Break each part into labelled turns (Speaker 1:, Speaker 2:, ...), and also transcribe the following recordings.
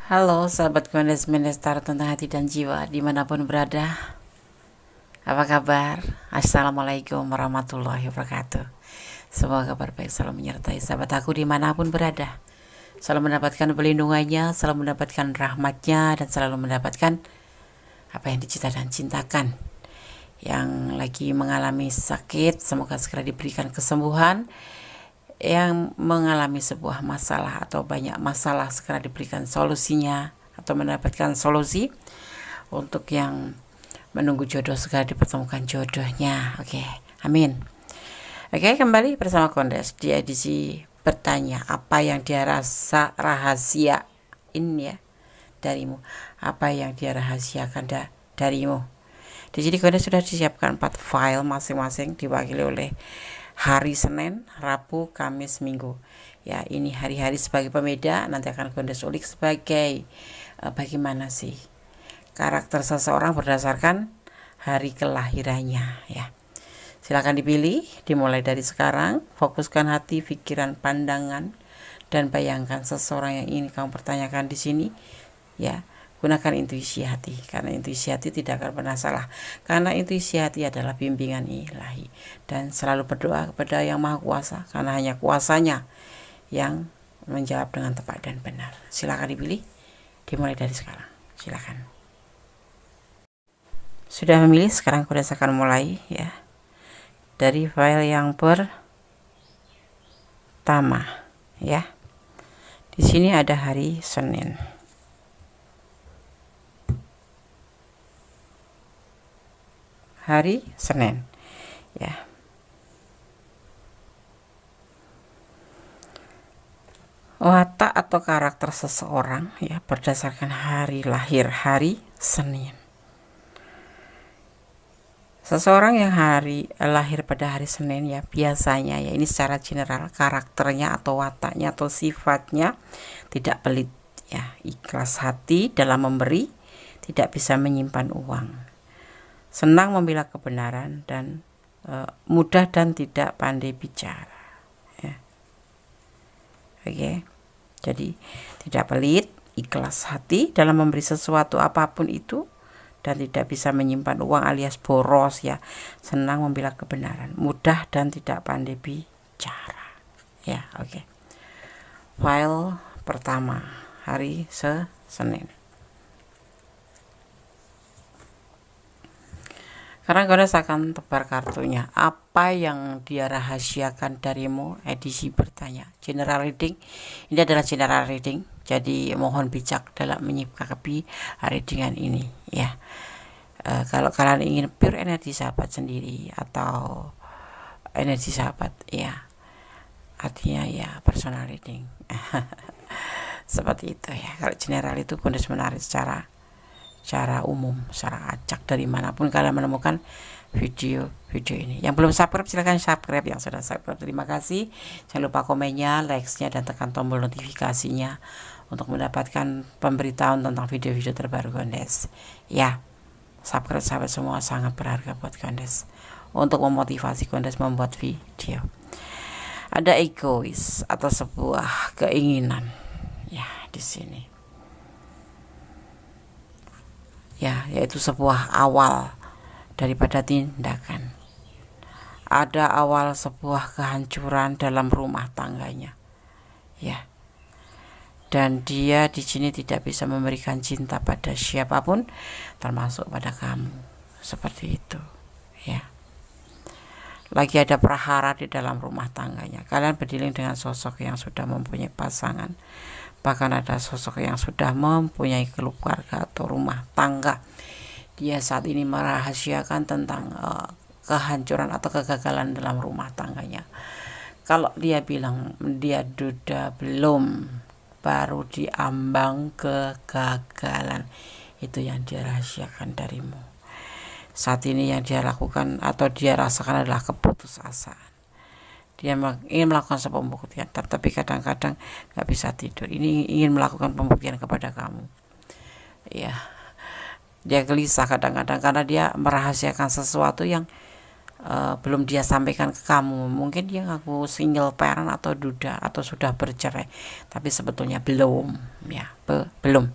Speaker 1: Halo sahabat Gondes Mendestar tentang hati dan jiwa dimanapun berada. Apa kabar? Assalamualaikum warahmatullahi wabarakatuh. Semoga kabar baik selalu menyertai sahabat aku dimanapun berada. Selalu mendapatkan pelindungannya, selalu mendapatkan rahmatnya, dan selalu mendapatkan apa yang dicita dan cintakan. Yang lagi mengalami sakit, semoga segera diberikan kesembuhan. Yang mengalami sebuah masalah atau banyak masalah segera diberikan solusinya atau mendapatkan solusi. Untuk yang menunggu jodoh segera dipertemukan jodohnya. Oke, amin. Oke, kembali bersama Kondes di edisi bertanya, apa yang dia rasa rahasiain ya darimu, apa yang dia rahasiakan darimu. Di sini Kondes sudah disiapkan 4 file masing-masing diwakili oleh hari Senin, Rabu, Kamis, Minggu. Ya, ini hari-hari sebagai pembeda, nanti akan Gondes ulik sebagai bagaimana sih karakter seseorang berdasarkan hari kelahirannya ya. Silakan dipilih, dimulai dari sekarang. Fokuskan hati, pikiran, pandangan, dan bayangkan seseorang yang ingin kamu pertanyakan di sini ya. Gunakan intuisi hati, karena intuisi hati tidak akan pernah salah. Karena intuisi hati adalah bimbingan ilahi. Dan selalu berdoa kepada Yang Maha Kuasa, karena hanya kuasanya yang menjawab dengan tepat dan benar. Silakan dipilih, dimulai dari sekarang. Silakan. Sudah memilih, sekarang sudah akan mulai ya. Dari file yang pertama ya. Di sini ada hari Senin. Hari Senin ya. Watak atau karakter seseorang ya berdasarkan hari lahir, hari Senin. Seseorang yang lahir pada hari Senin ya, biasanya ya, ini secara general karakternya atau wataknya atau sifatnya tidak pelit ya, ikhlas hati dalam memberi, tidak bisa menyimpan uang, senang membela kebenaran, dan mudah dan tidak pandai bicara ya. Oke. Jadi tidak pelit, ikhlas hati dalam memberi sesuatu apapun itu, dan tidak bisa menyimpan uang alias boros ya, senang membela kebenaran, mudah dan tidak pandai bicara ya. Oke. File pertama hari Senin. Sekarang Gondes akan tebar kartunya. Apa yang dia rahasiakan darimu? Edisi bertanya. General reading. Ini adalah general reading. Jadi mohon bijak dalam menyikapi readingan ini ya. Kalau kalian ingin pure energi sahabat sendiri atau energi sahabat ya, artinya ya personal reading. Seperti itu ya. Kalau general itu Gondes menarik secara umum, secara acak dari manapun kalian menemukan video ini. Yang belum subscribe silahkan subscribe, yang sudah subscribe terima kasih. Jangan lupa komennya, likes-nya, dan tekan tombol notifikasinya untuk mendapatkan pemberitahuan tentang video-video terbaru Gondes ya. Subscribe sahabat semua sangat berharga buat Gondes untuk memotivasi Gondes membuat video. Ada egois atau sebuah keinginan ya di sini ya, yaitu sebuah awal daripada tindakan. Ada awal sebuah kehancuran dalam rumah tangganya ya, dan dia di sini tidak bisa memberikan cinta pada siapapun termasuk pada kamu, seperti itu ya. Lagi ada prahara di dalam rumah tangganya. Kalian berdealing dengan sosok yang sudah mempunyai pasangan, bahkan ada sosok yang sudah mempunyai keluarga atau rumah tangga. Dia saat ini merahasiakan tentang kehancuran atau kegagalan dalam rumah tangganya. Kalau dia bilang dia duda belum, baru diambang kegagalan, itu yang dia rahasiakan darimu. Saat ini yang dia lakukan atau dia rasakan adalah keputusasaan. Dia ingin melakukan sebuah pembuktian, tapi kadang-kadang gak bisa tidur. Ini ingin melakukan pembuktian kepada kamu ya. Dia gelisah kadang-kadang karena dia merahasiakan sesuatu yang belum dia sampaikan ke kamu. Mungkin dia ngaku single parent atau duda atau sudah bercerai, tapi sebetulnya belum, ya, belum.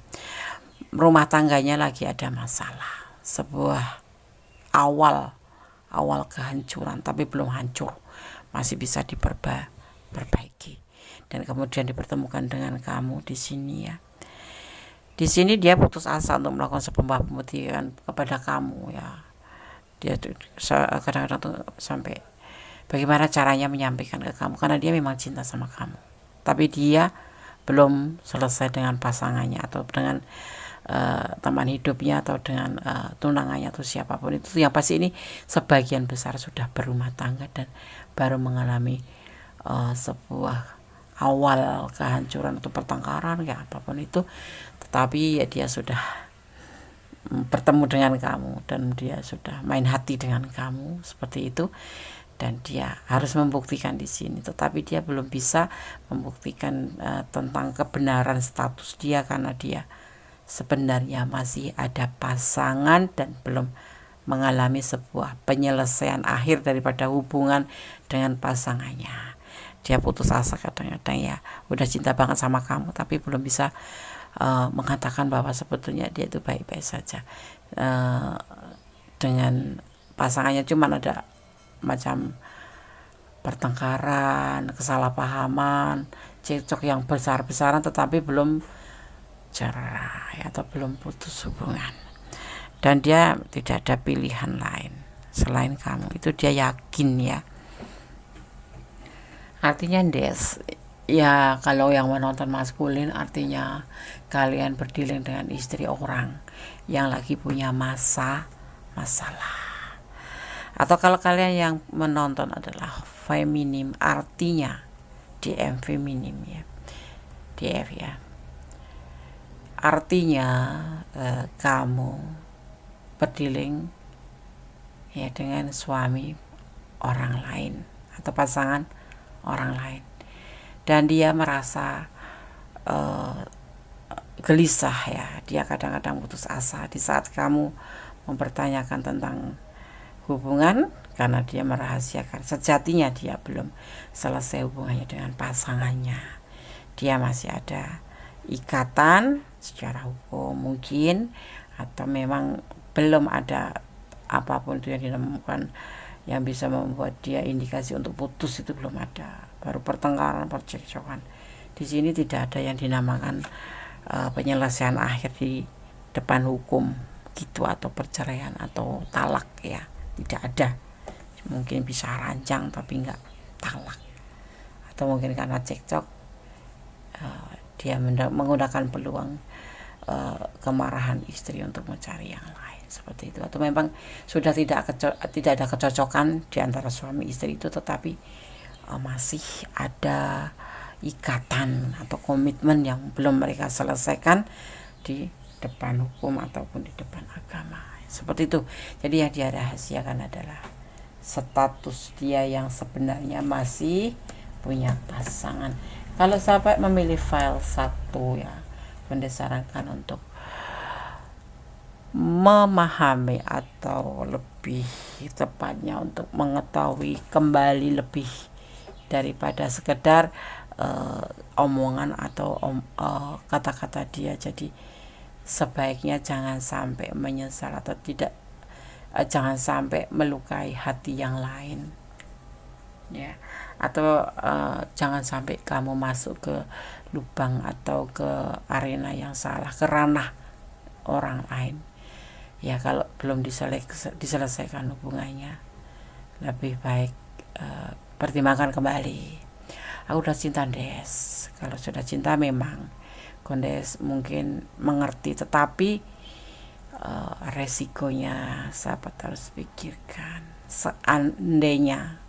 Speaker 1: Rumah tangganya lagi ada masalah, sebuah awal kehancuran, tapi belum hancur, masih bisa diperbaiki. Dan kemudian dipertemukan dengan kamu di sini, ya. Di sini dia putus asa untuk melakukan sebuah pembuktian kepada kamu, ya. Dia kadang-kadang tuh sampai bagaimana caranya menyampaikan ke kamu, karena dia memang cinta sama kamu, tapi dia belum selesai dengan pasangannya atau dengan teman hidupnya atau dengan tunangannya atau siapapun itu. Yang pasti ini sebagian besar sudah berumah tangga dan baru mengalami sebuah awal kehancuran atau pertengkaran, ya apapun itu, tetapi ya dia sudah bertemu dengan kamu dan dia sudah main hati dengan kamu seperti itu, dan dia harus membuktikan di sini, tetapi dia belum bisa membuktikan tentang kebenaran status dia, karena dia sebenarnya masih ada pasangan dan belum mengalami sebuah penyelesaian akhir daripada hubungan dengan pasangannya. Dia putus asa kadang-kadang, ya, udah cinta banget sama kamu tapi belum bisa mengatakan bahwa sebetulnya dia itu baik-baik saja dengan pasangannya. Cuman ada macam pertengkaran, kesalahpahaman, cekcok yang besar-besaran, tetapi belum cerai atau belum putus hubungan, dan dia tidak ada pilihan lain selain kamu. Itu dia yakin, ya. Artinya Des, ya kalau yang menonton maskulin, artinya kalian berdealing dengan istri orang yang lagi punya masalah. Atau kalau kalian yang menonton adalah feminim, artinya DM feminim, ya, DF, ya, artinya kamu berdealing, ya, dengan suami orang lain atau pasangan orang lain, dan dia merasa gelisah, ya. Dia kadang-kadang putus asa di saat kamu mempertanyakan tentang hubungan, karena dia merahasiakan sejatinya dia belum selesai hubungannya dengan pasangannya. Dia masih ada ikatan secara hukum mungkin, atau memang belum ada apapun itu yang ditemukan yang bisa membuat dia indikasi untuk putus, itu belum ada. Baru pertengkaran, percekcokan. Di sini tidak ada yang dinamakan penyelesaian akhir di depan hukum gitu, atau perceraian atau talak, ya, tidak ada. Mungkin bisa rancang tapi enggak talak, atau mungkin karena cekcok dia menggunakan peluang kemarahan istri untuk mencari yang lain, seperti itu. Atau memang sudah tidak ada kecocokan di antara suami istri itu, tetapi masih ada ikatan atau komitmen yang belum mereka selesaikan di depan hukum ataupun di depan agama, seperti itu. Jadi yang dia rahasiakan adalah status dia yang sebenarnya masih punya pasangan. Kalau sahabat memilih file 1, ya, Bunda sarankan untuk memahami atau lebih tepatnya untuk mengetahui kembali lebih daripada sekedar omongan atau kata-kata dia. Jadi sebaiknya jangan sampai menyesal atau tidak, jangan sampai melukai hati yang lain, ya, atau jangan sampai kamu masuk ke lubang atau ke arena yang salah, ke ranah orang lain, ya. Kalau belum diselesaikan hubungannya, lebih baik pertimbangkan kembali. Aku udah cinta, Des. Kalau sudah cinta memang Kondes mungkin mengerti, tetapi resikonya sahabat harus pikirkan. Seandainya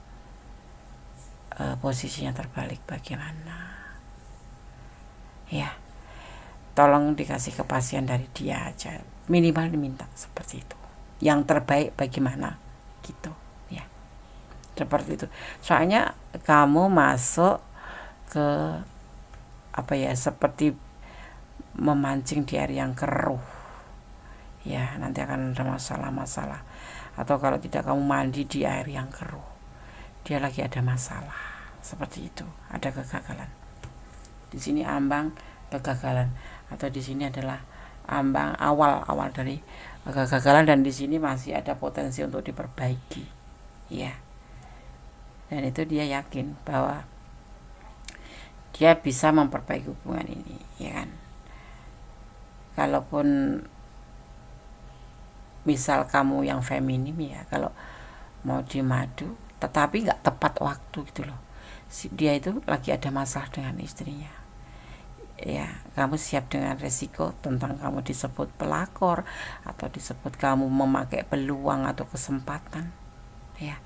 Speaker 1: posisinya terbalik, bagaimana, ya. Tolong dikasih kepastian dari dia aja, minimal diminta seperti itu, yang terbaik bagaimana gitu, ya, seperti itu. Soalnya kamu masuk ke seperti memancing di air yang keruh, ya. Nanti akan ada masalah-masalah, atau kalau tidak kamu mandi di air yang keruh, dia lagi ada masalah seperti itu, ada kegagalan. Di sini ambang kegagalan, atau di sini adalah ambang awal dari kegagalan, dan di sini masih ada potensi untuk diperbaiki, ya. Dan itu dia yakin bahwa dia bisa memperbaiki hubungan ini, ya kan. Kalaupun misal kamu yang feminim, ya, kalau mau dimadu tetapi nggak tepat waktu gitu loh, dia itu lagi ada masalah dengan istrinya, ya, kamu siap dengan resiko tentang kamu disebut pelakor atau disebut kamu memakai peluang atau kesempatan, ya.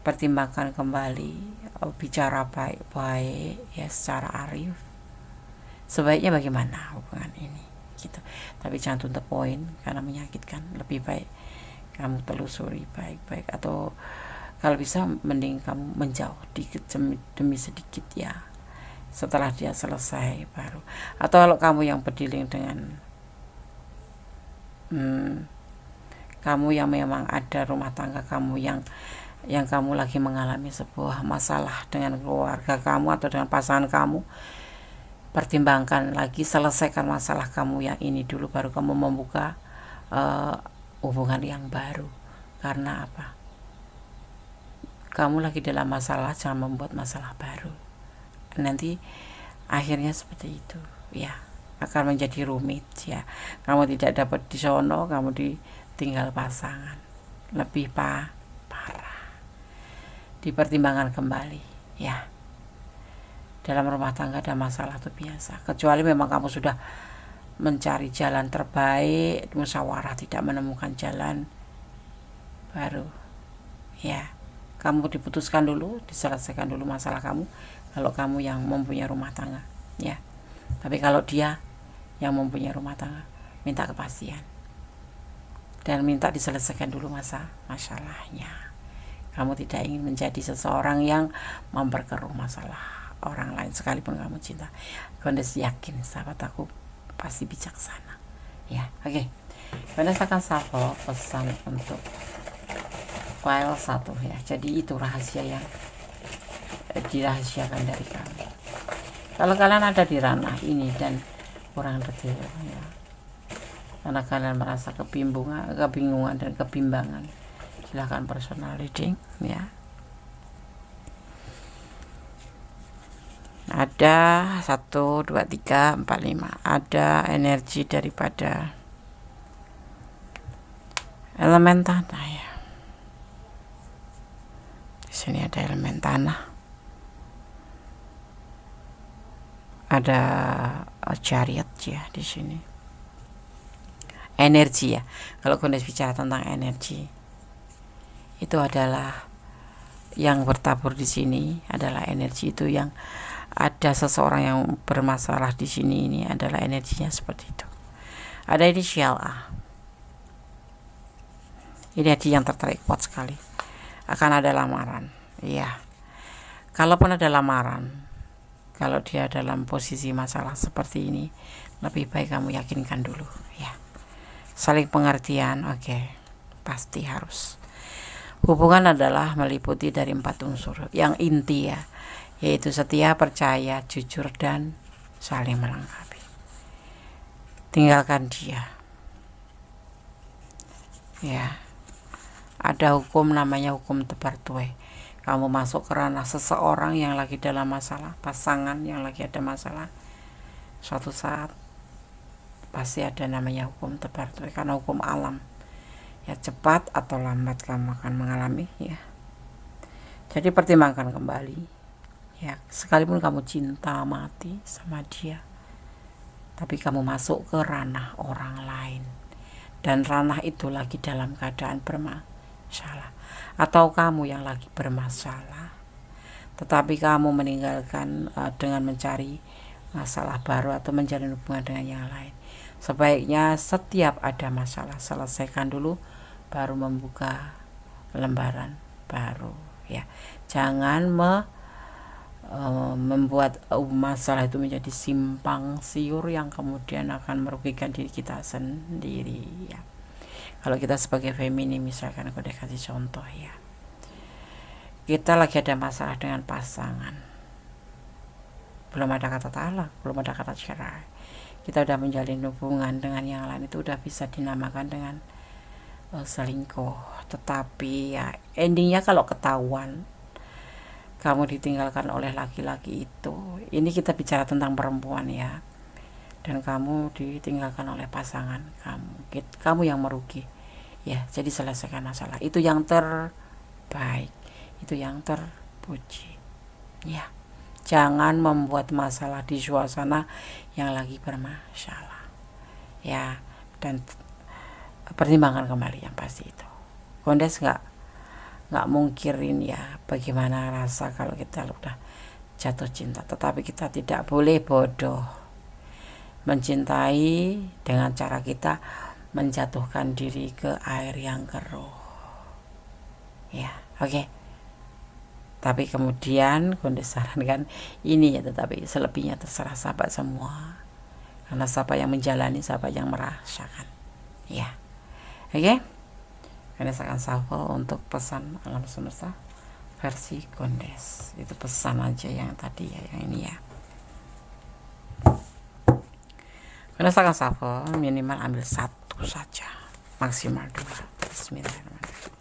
Speaker 1: Pertimbangkan kembali, bicara baik-baik, ya, secara arif, sebaiknya bagaimana hubungan ini gitu. Tapi jangan to the point karena menyakitkan. Lebih baik kamu telusuri baik-baik, atau kalau bisa mending kamu menjauh dikit demi sedikit, ya, setelah dia selesai baru. Atau kalau kamu yang berdealing dengan kamu yang memang ada rumah tangga kamu yang kamu lagi mengalami sebuah masalah dengan keluarga kamu atau dengan pasangan kamu, pertimbangkan lagi, selesaikan masalah kamu yang ini dulu, baru kamu membuka hubungan yang baru. Karena apa? Kamu lagi dalam masalah, jangan membuat masalah baru. Nanti akhirnya seperti itu, ya, akan menjadi rumit, ya. Kamu tidak dapat di sono, kamu ditinggal pasangan, lebih parah. Dipertimbangkan kembali, ya. Dalam rumah tangga ada masalah itu biasa, kecuali memang kamu sudah mencari jalan terbaik, musyawarah tidak menemukan jalan, baru, ya, kamu diputuskan dulu, diselesaikan dulu masalah kamu, kalau kamu yang mempunyai rumah tangga, ya. Tapi kalau dia yang mempunyai rumah tangga, minta kepastian dan minta diselesaikan dulu masalahnya. Kamu tidak ingin menjadi seseorang yang memperkeruh masalah orang lain sekalipun kamu cinta. Gondes yakin sahabat aku pasti bijaksana, ya. Oke. Gondes akan shuffle pesan untuk file 1, ya. Jadi itu rahasia yang dirahasiakan dari kami. Kalau kalian ada di ranah ini dan kurang detail, ya, karena kalian merasa kebingungan dan kebimbangan, silahkan personal reading, ya. Ada 1, 2, 3, 4, 5. Ada energi daripada elemen tanah, ya. Di sini ada elemen tanah. Ada chariot, ya, di sini. Energi, ya. Kalau Gondes bicara tentang energi, itu adalah yang bertabur di sini adalah energi itu yang ada seseorang yang bermasalah di sini, ini adalah energinya seperti itu. Ada inisial A. Ini energi yang tertarik kuat sekali. Akan ada lamaran, iya. Kalaupun ada lamaran, kalau dia dalam posisi masalah seperti ini, lebih baik kamu yakinkan dulu, ya. Saling pengertian, oke, pasti harus. Hubungan adalah meliputi dari 4 unsur yang inti, ya, yaitu setia, percaya, jujur, dan saling melengkapi. Tinggalkan dia, ya. Ada hukum namanya hukum tebar tuai. Kamu masuk ke ranah seseorang yang lagi dalam masalah, pasangan yang lagi ada masalah, suatu saat pasti ada namanya hukum tebar tuai, karena hukum alam, ya, cepat atau lambat kamu akan mengalami, ya. Jadi pertimbangkan kembali, ya, sekalipun kamu cinta mati sama dia, tapi kamu masuk ke ranah orang lain, dan ranah itu lagi dalam keadaan bermasalah, atau kamu yang lagi bermasalah, tetapi kamu meninggalkan dengan mencari masalah baru atau menjalin hubungan dengan yang lain. Sebaiknya setiap ada masalah selesaikan dulu, baru membuka lembaran baru, ya. Jangan membuat masalah itu menjadi simpang siur yang kemudian akan merugikan diri kita sendiri, ya. Kalau kita sebagai feminim, misalkan aku udah kasih contoh ya, kita lagi ada masalah dengan pasangan, belum ada kata talak, belum ada kata cerai, kita udah menjalin hubungan dengan yang lain, itu udah bisa dinamakan dengan selingkuh. Tetapi ya endingnya kalau ketahuan kamu ditinggalkan oleh laki-laki itu, ini kita bicara tentang perempuan ya, dan kamu ditinggalkan oleh pasangan kamu yang merugi ya. Jadi selesaikan masalah, itu yang terbaik, itu yang terpuji ya. Jangan membuat masalah di suasana yang lagi bermasalah ya, dan pertimbangkan kembali yang pasti itu. Kondes nggak mungkirin ya bagaimana rasa kalau kita udah jatuh cinta, tetapi kita tidak boleh bodoh mencintai dengan cara kita menjatuhkan diri ke air yang keruh ya. Oke. Tapi kemudian Kondes sarankan ini ya, tetapi selebihnya terserah sahabat semua, karena siapa yang menjalani, siapa yang merasakan ya. Oke. Kondes akan shuffle untuk pesan alam semesta versi Kondes. Itu pesan aja yang tadi ya, yang ini ya. Kondes akan shuffle, minimal ambil satu saja, maksimal 2. Bismillahirrahmanirrahim.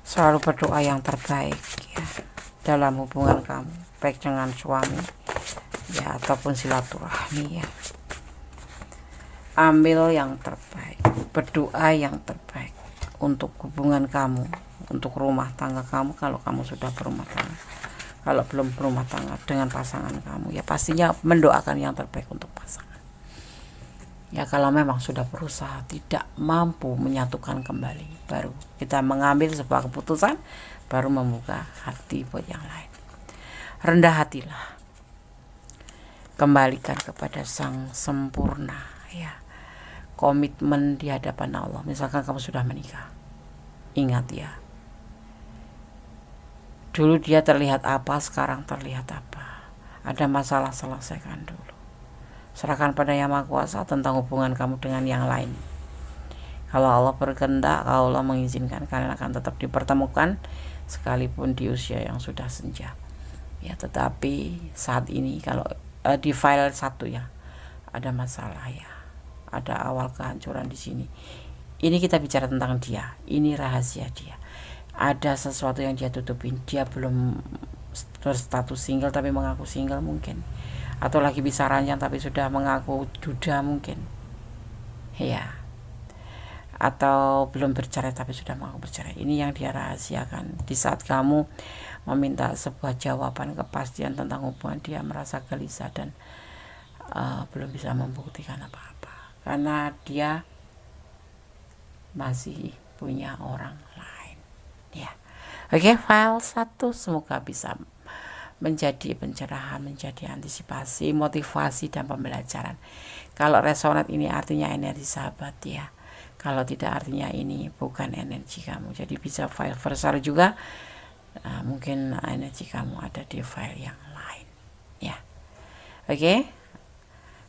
Speaker 1: Selalu berdoa yang terbaik ya dalam hubungan kamu, baik dengan suami ya ataupun silaturahmi ya. Ambil yang terbaik, berdoa yang terbaik untuk hubungan kamu, untuk rumah tangga kamu. Kalau kamu sudah berumah tangga, kalau belum berumah tangga dengan pasangan kamu ya, pastinya mendoakan yang terbaik untuk pasangan ya. Kalau memang sudah berusaha tidak mampu menyatukan kembali, baru kita mengambil sebuah keputusan, baru membuka hati buat yang lain. Rendah hatilah, kembalikan kepada Sang Sempurna ya. Komitmen di hadapan Allah. Misalkan kamu sudah menikah, ingat ya, dulu dia terlihat apa, sekarang terlihat apa. Ada masalah, selesaikan dulu. Serahkan pada Yang Maha Kuasa tentang hubungan kamu dengan yang lain. Kalau Allah berkehendak, kalau Allah mengizinkan, kalian akan tetap dipertemukan sekalipun di usia yang sudah senja ya. Tetapi saat ini kalau di file 1 ya, ada masalah ya, ada awal kehancuran di sini. Ini kita bicara tentang dia, ini rahasia dia. Ada sesuatu yang dia tutupin, dia belum berstatus single tapi mengaku single mungkin, atau lagi bisa ranjang tapi sudah mengaku duda mungkin ya, atau belum bercerai tapi sudah mau bercerai. Ini yang dia rahasiakan. Di saat kamu meminta sebuah jawaban, kepastian tentang hubungan, dia merasa gelisah dan belum bisa membuktikan apa-apa, karena dia masih punya orang lain ya. Oke, file 1 semoga bisa menjadi pencerahan, menjadi antisipasi, motivasi, dan pembelajaran. Kalau resonat ini artinya energi sahabat ya, kalau tidak artinya ini bukan energi kamu. Jadi bisa file versal juga, mungkin energi kamu ada di file yang lain ya. Oke.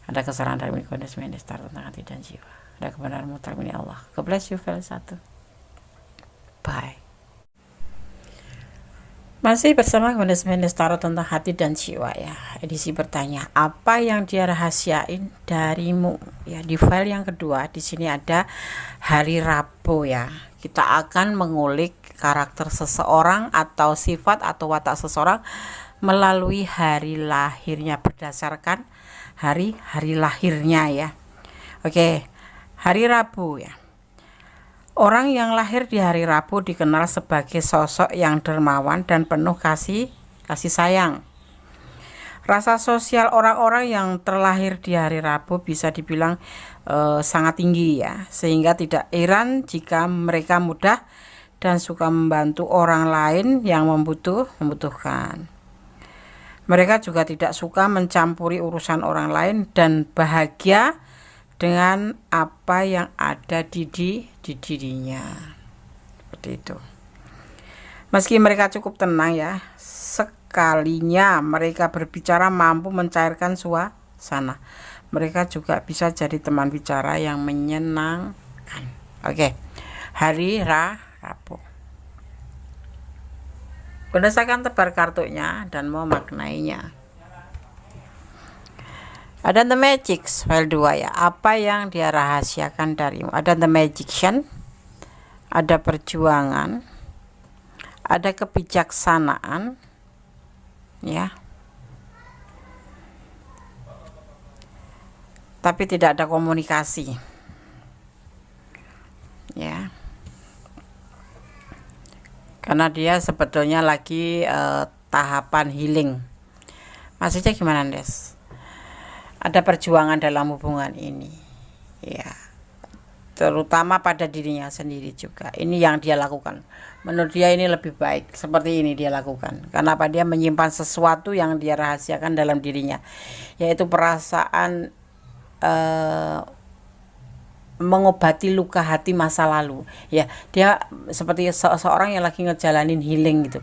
Speaker 1: Ada kesalahan dari Kondes Mendes tentang hati dan jiwa, ada kebenaran mutlak milik Allah. God bless you file 1. Bye. Masih bersama Kondes Mendes Tarot tentang hati dan jiwa ya. Edisi bertanya, apa yang dia rahasiain darimu ya. Di file yang kedua di sini ada hari Rabu ya. Kita akan mengulik karakter seseorang atau sifat atau watak seseorang melalui hari lahirnya, berdasarkan hari lahirnya ya. Oke, hari Rabu ya. Orang yang lahir di hari Rabu dikenal sebagai sosok yang dermawan dan penuh kasih sayang. Rasa sosial orang-orang yang terlahir di hari Rabu bisa dibilang sangat tinggi ya, sehingga tidak heran jika mereka mudah dan suka membantu orang lain yang membutuhkan. Mereka juga tidak suka mencampuri urusan orang lain dan bahagia dengan apa yang ada di dirinya. Seperti itu. Meski mereka cukup tenang ya, kalinya mereka berbicara mampu mencairkan suasana. Mereka juga bisa jadi teman bicara yang menyenangkan. Oke. Hari Rabu. Berdasarkan tebar kartunya dan memaknainya. Ada The Magic file 2 ya. Apa yang dia rahasiakan darimu? Ada The Magician, ada perjuangan, ada kebijaksanaan, ya. Tapi tidak ada komunikasi, ya. Karena dia sebetulnya lagi tahapan healing. Maksudnya gimana, Des? Ada perjuangan dalam hubungan ini, ya, terutama pada dirinya sendiri juga. Ini yang dia lakukan. Menurut dia ini lebih baik seperti ini dia lakukan. Kenapa? Dia menyimpan sesuatu yang dia rahasiakan dalam dirinya, yaitu perasaan mengobati luka hati masa lalu, ya. Dia seperti seorang yang lagi ngejalanin healing gitu,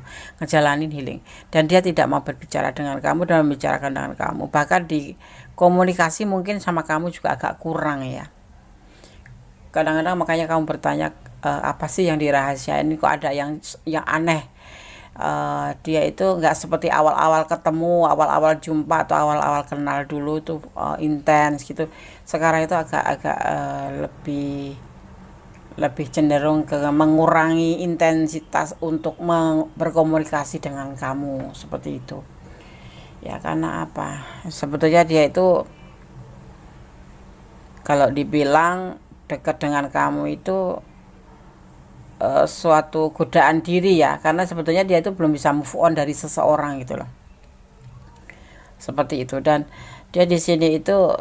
Speaker 1: dan dia tidak mau berbicara dengan kamu dan membicarakan dengan kamu. Bahkan di komunikasi mungkin sama kamu juga agak kurang, ya. Kadang-kadang makanya kamu bertanya, apa sih yang dirahasiain, kok ada yang aneh. Dia itu nggak seperti awal-awal ketemu, awal-awal jumpa atau awal-awal kenal dulu tuh intens gitu. Sekarang itu agak lebih cenderung ke mengurangi intensitas untuk berkomunikasi dengan kamu, seperti itu. Ya, karena apa? Sebetulnya dia itu kalau dibilang dekat dengan kamu itu suatu godaan diri, ya, karena sebetulnya dia itu belum bisa move on dari seseorang gitu loh, seperti itu. Dan dia di sini itu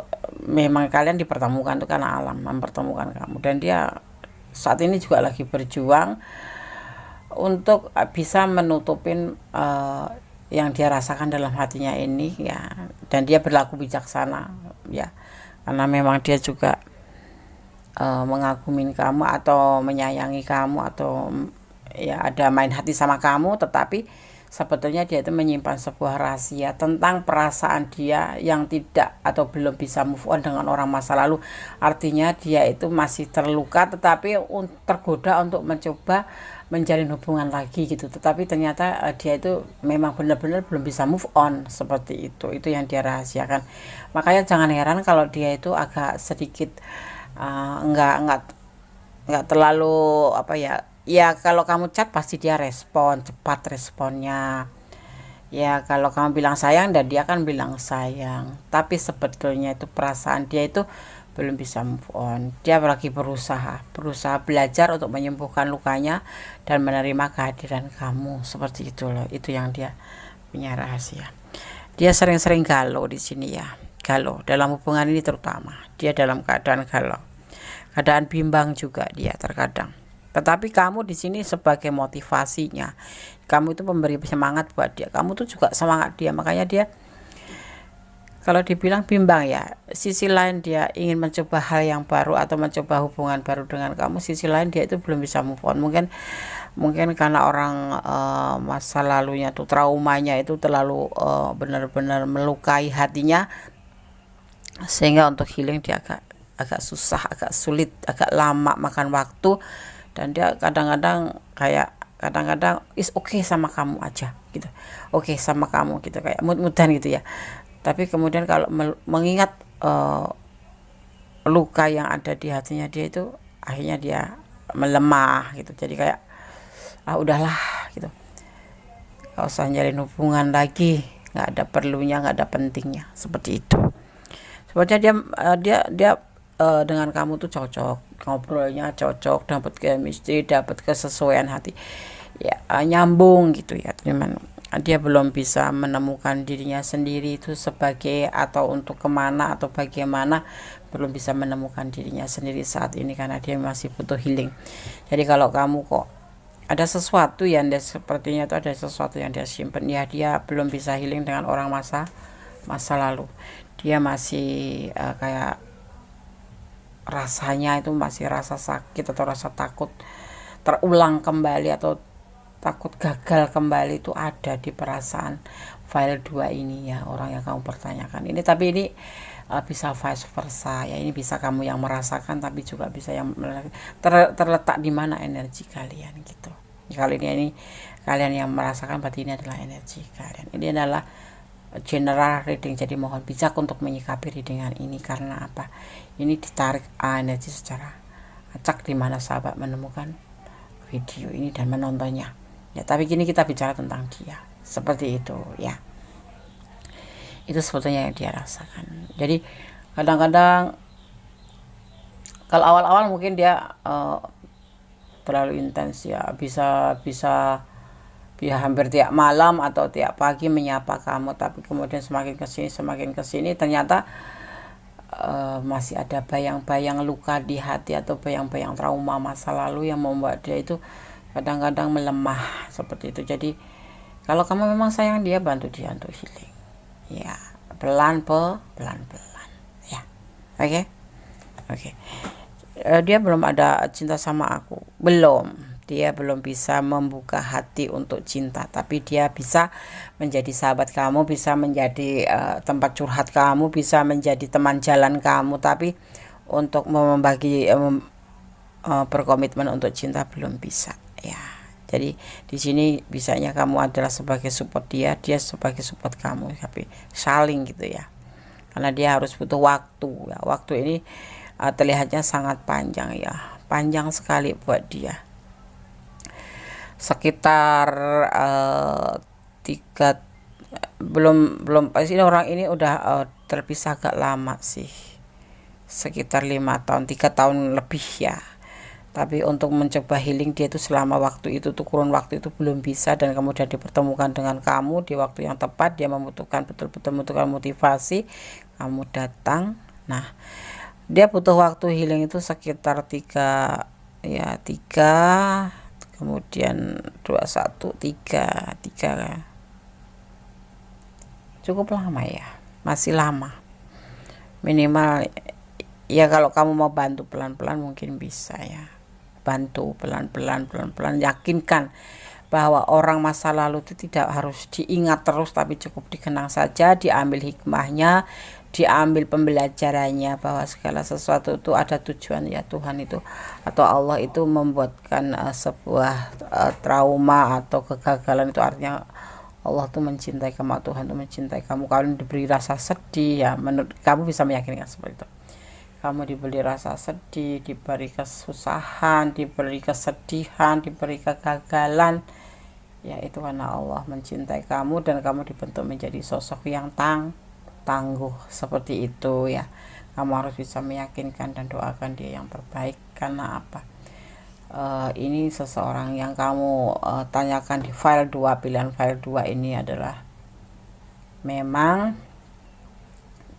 Speaker 1: memang kalian dipertemukan tuh karena alam mempertemukan kamu, dan dia saat ini juga lagi berjuang untuk bisa menutupin yang dia rasakan dalam hatinya ini, ya. Dan dia berlaku bijaksana, ya, karena memang dia juga mengagumi kamu atau menyayangi kamu, atau ya ada main hati sama kamu, tetapi sebetulnya dia itu menyimpan sebuah rahasia tentang perasaan dia yang tidak atau belum bisa move on dengan orang masa lalu. Artinya dia itu masih terluka tetapi tergoda untuk mencoba menjalin hubungan lagi gitu, tetapi ternyata dia itu memang benar-benar belum bisa move on, seperti itu yang dia rahasiakan. Makanya jangan heran kalau dia itu agak sedikit nggak terlalu apa ya. Ya, kalau kamu chat pasti dia respon cepat responnya. Ya, kalau kamu bilang sayang dan dia kan bilang sayang, tapi sebetulnya itu perasaan dia itu belum bisa move on. Dia lagi berusaha belajar untuk menyembuhkan lukanya dan menerima kehadiran kamu, seperti itu loh. Itu yang dia punya rahasia. Dia sering-sering galau di sini, ya. Galau dalam hubungan ini, terutama dia dalam keadaan galau, keadaan bimbang juga dia terkadang. Tetapi kamu di sini sebagai motivasinya, kamu itu memberi semangat buat dia, kamu tuh juga semangat dia. Makanya dia kalau dibilang bimbang, ya, sisi lain dia ingin mencoba hal yang baru atau mencoba hubungan baru dengan kamu, sisi lain dia itu belum bisa move on. Mungkin karena orang masa lalunya tuh, traumanya itu terlalu benar-benar melukai hatinya, sehingga untuk healing dia agak susah, agak sulit, agak lama, makan waktu. Dan dia kadang-kadang is okay sama kamu aja gitu, okay sama kamu gitu, kayak mud-mudan gitu, ya. Tapi kemudian kalau mengingat luka yang ada di hatinya dia itu, akhirnya dia melemah gitu. Jadi kayak udahlah gitu, gak usah nyari hubungan lagi, nggak ada perlunya, nggak ada pentingnya, seperti itu. Sebetulnya dia dengan kamu tuh cocok, ngobrolnya cocok, dapat chemistry, dapat kesesuaian hati, ya, nyambung gitu, ya. Cuman dia belum bisa menemukan dirinya sendiri itu sebagai atau untuk kemana atau bagaimana, belum bisa menemukan dirinya sendiri saat ini karena dia masih butuh healing. Jadi kalau kamu kok ada sesuatu yang dia sepertinya itu ada sesuatu yang dia simpen, ya, dia belum bisa healing dengan orang masa lalu. Dia masih kayak rasanya itu masih rasa sakit atau rasa takut terulang kembali, atau takut gagal kembali itu ada di perasaan file 2 ini ya, orang yang kamu pertanyakan ini. Tapi ini bisa vice versa ya, ini bisa kamu yang merasakan tapi juga bisa yang terletak di mana energi kalian gitu. Kalau ini kalian yang merasakan, berarti ini adalah energi kalian. Ini adalah general reading, jadi mohon bijak untuk menyikapi readingan ini. Karena apa? Ini ditarik energi secara acak di mana sahabat menemukan video ini dan menontonnya ya. Tapi kini kita bicara tentang dia, seperti itu ya. Itu sebetulnya yang dia rasakan. Jadi kadang-kadang kalau awal-awal mungkin dia terlalu intens ya, bisa hampir tiap malam atau tiap pagi menyapa kamu. Tapi kemudian semakin kesini ternyata masih ada bayang-bayang luka di hati atau bayang-bayang trauma masa lalu yang membuat dia itu kadang-kadang melemah seperti itu. Jadi kalau kamu memang sayang dia, bantu dia untuk healing ya, pelan ya. Oke. Dia belum ada cinta sama aku, dia belum bisa membuka hati untuk cinta, tapi dia bisa menjadi sahabat kamu, bisa menjadi tempat curhat kamu, bisa menjadi teman jalan kamu. Tapi untuk membagi berkomitmen untuk cinta belum bisa ya. Jadi di sini bisanya kamu adalah sebagai support dia sebagai support kamu, tapi saling gitu ya. Karena dia harus butuh waktu ya. Waktu ini terlihatnya sangat panjang ya, panjang sekali buat dia. Sekitar belum pasti orang ini udah terpisah agak lama sih, sekitar 5 tahun 3 tahun lebih ya. Tapi untuk mencoba healing dia itu selama waktu itu tuh, kurun waktu itu belum bisa, dan kemudian dipertemukan dengan kamu di waktu yang tepat. Dia betul-betul membutuhkan motivasi, kamu datang. Nah, dia butuh waktu healing itu sekitar 3 kemudian 21 3 cukup lama ya, masih lama. Minimal ya, kalau kamu mau bantu pelan-pelan mungkin bisa ya. Bantu pelan-pelan, yakinkan bahwa orang masa lalu itu tidak harus diingat terus, tapi cukup dikenang saja, diambil hikmahnya, diambil pembelajarannya, bahwa segala sesuatu itu ada tujuan ya. Tuhan itu atau Allah itu membuatkan sebuah trauma atau kegagalan, itu artinya Allah tuh mencintai kamu, Tuhan tuh mencintai kamu. Kalau diberi rasa sedih ya, menurut kamu bisa meyakinkan seperti itu. Kamu diberi rasa sedih, diberi kesusahan, diberi kesedihan, diberi kegagalan ya, itu karena Allah mencintai kamu dan kamu dibentuk menjadi sosok yang tangguh seperti itu ya. Kamu harus bisa meyakinkan dan doakan dia yang terbaik. Karena apa? Ini seseorang yang kamu tanyakan di file 2, pilihan file 2 ini adalah memang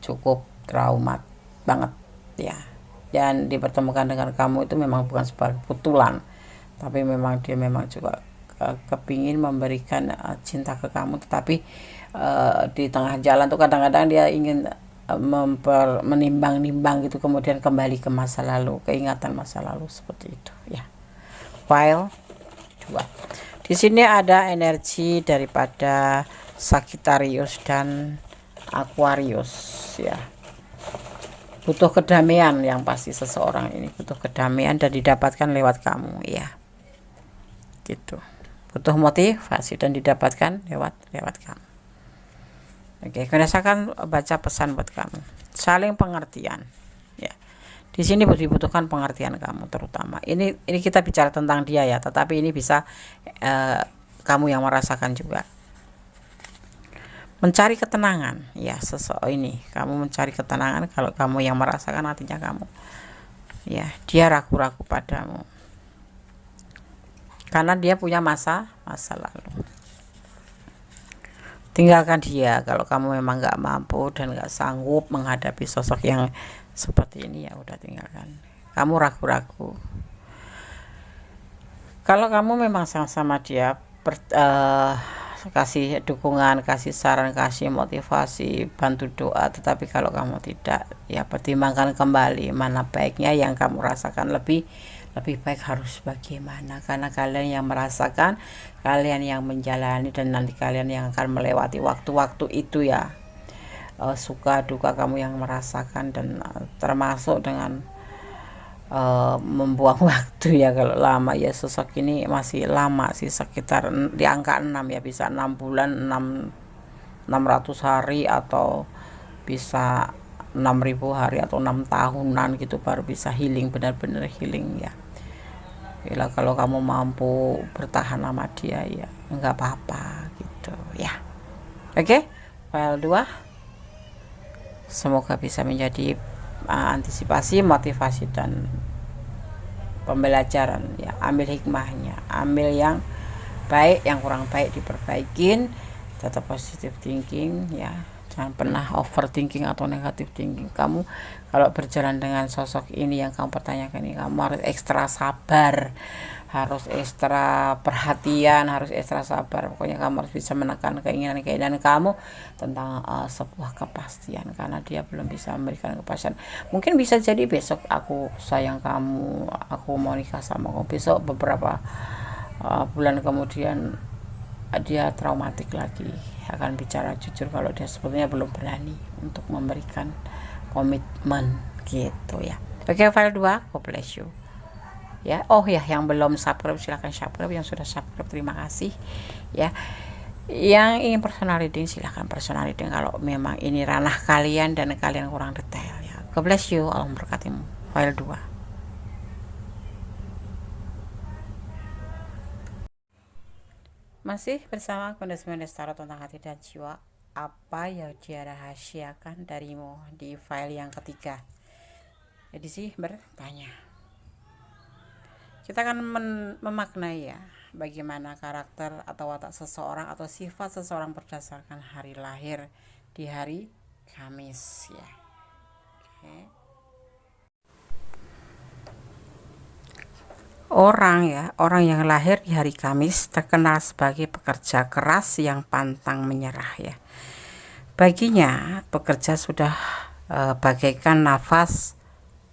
Speaker 1: cukup traumat banget ya. Dan dipertemukan dengan kamu itu memang bukan sebuah kebetulan, tapi memang dia memang juga kepingin memberikan cinta ke kamu. Tetapi di tengah jalan tuh kadang-kadang dia ingin menimbang-nimbang gitu, kemudian kembali ke masa lalu, keingatan masa lalu seperti itu ya. File 2. Di sini ada energi daripada Sagittarius dan Aquarius ya. Butuh kedamaian yang pasti, seseorang ini butuh kedamaian dan didapatkan lewat kamu ya. Gitu. Butuh motivasi dan didapatkan lewat kamu. Oke, saya baca pesan buat kamu. Saling pengertian ya. Di sini dibutuhkan pengertian kamu terutama. Ini kita bicara tentang dia ya, tetapi ini bisa kamu yang merasakan juga. Mencari ketenangan ya, ini kamu mencari ketenangan. Kalau kamu yang merasakan, artinya kamu ya, dia ragu-ragu padamu karena dia punya masa lalu. Tinggalkan dia. Kalau kamu memang gak mampu dan gak sanggup menghadapi sosok yang seperti ini, ya udah tinggalkan. Kamu ragu-ragu. Kalau kamu memang sama dia, kasih dukungan, kasih saran, kasih motivasi, bantu doa. Tetapi kalau kamu tidak, ya pertimbangkan kembali mana baiknya yang kamu rasakan lebih lebih baik harus bagaimana, karena kalian yang merasakan, kalian yang menjalani, dan nanti kalian yang akan melewati waktu-waktu itu ya. Suka duka kamu yang merasakan, dan termasuk dengan membuang waktu ya. Kalau lama ya, sosok ini masih lama sih, sekitar di angka 6 ya, bisa 6 bulan, 600 hari, atau bisa 6.000 hari, atau 6 tahunan gitu baru bisa healing, benar-benar healing ya. Bila kalau kamu mampu bertahan sama dia ya nggak apa-apa gitu ya. Oke, file 2 semoga bisa menjadi antisipasi, motivasi, dan pembelajaran ya. Ambil hikmahnya, ambil yang baik, yang kurang baik diperbaikin, tetap positive thinking ya. Jangan pernah overthinking atau negative thinking. Kamu kalau berjalan dengan sosok ini yang kamu pertanyakan ini, kamu harus ekstra sabar, harus ekstra perhatian, harus ekstra sabar. Pokoknya kamu harus bisa menekan keinginan kamu tentang sebuah kepastian, karena dia belum bisa memberikan kepastian. Mungkin bisa jadi besok aku sayang kamu, aku mau nikah sama kamu, besok beberapa bulan kemudian dia traumatik lagi, akan bicara jujur kalau dia sebetulnya belum berani untuk memberikan komitmen gitu ya. Oke, file 2, God bless you ya. Oh ya, yang belum subscribe silahkan subscribe, yang sudah subscribe terima kasih ya. Yang ingin personal reading silahkan personal reading kalau memang ini ranah kalian dan kalian kurang detail ya. God bless you, Allah memberkatimu. File 2. Masih bersama Kondes Tarot tentang hati dan jiwa. Apa yang dia rahasiakan darimu di file yang ketiga. Jadi sih bertanya. Kita akan memaknai ya, bagaimana karakter atau watak seseorang atau sifat seseorang berdasarkan hari lahir di hari Kamis ya. Oke. Orang yang lahir di hari Kamis terkenal sebagai pekerja keras yang pantang menyerah ya. Baginya bekerja sudah bagaikan nafas